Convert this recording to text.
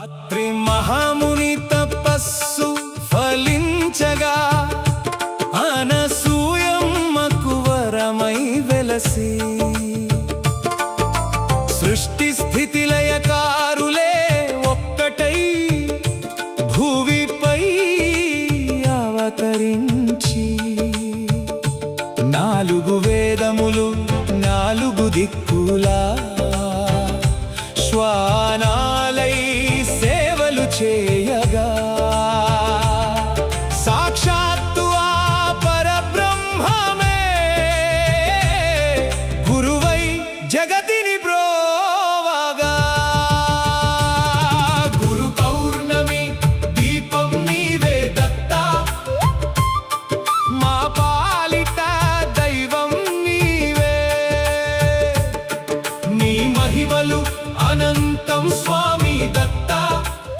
అత్రి మహాముని తపస్సు ఫలించగా అనసూయమ్మకు వరమై వెలసి సృష్టి స్థితి లయకారులే ఒక్కటై భూమిపై అవతరించి నాలుగు వేదములు నాలుగు దిక్కులా శ్వానాలై సేవలు చే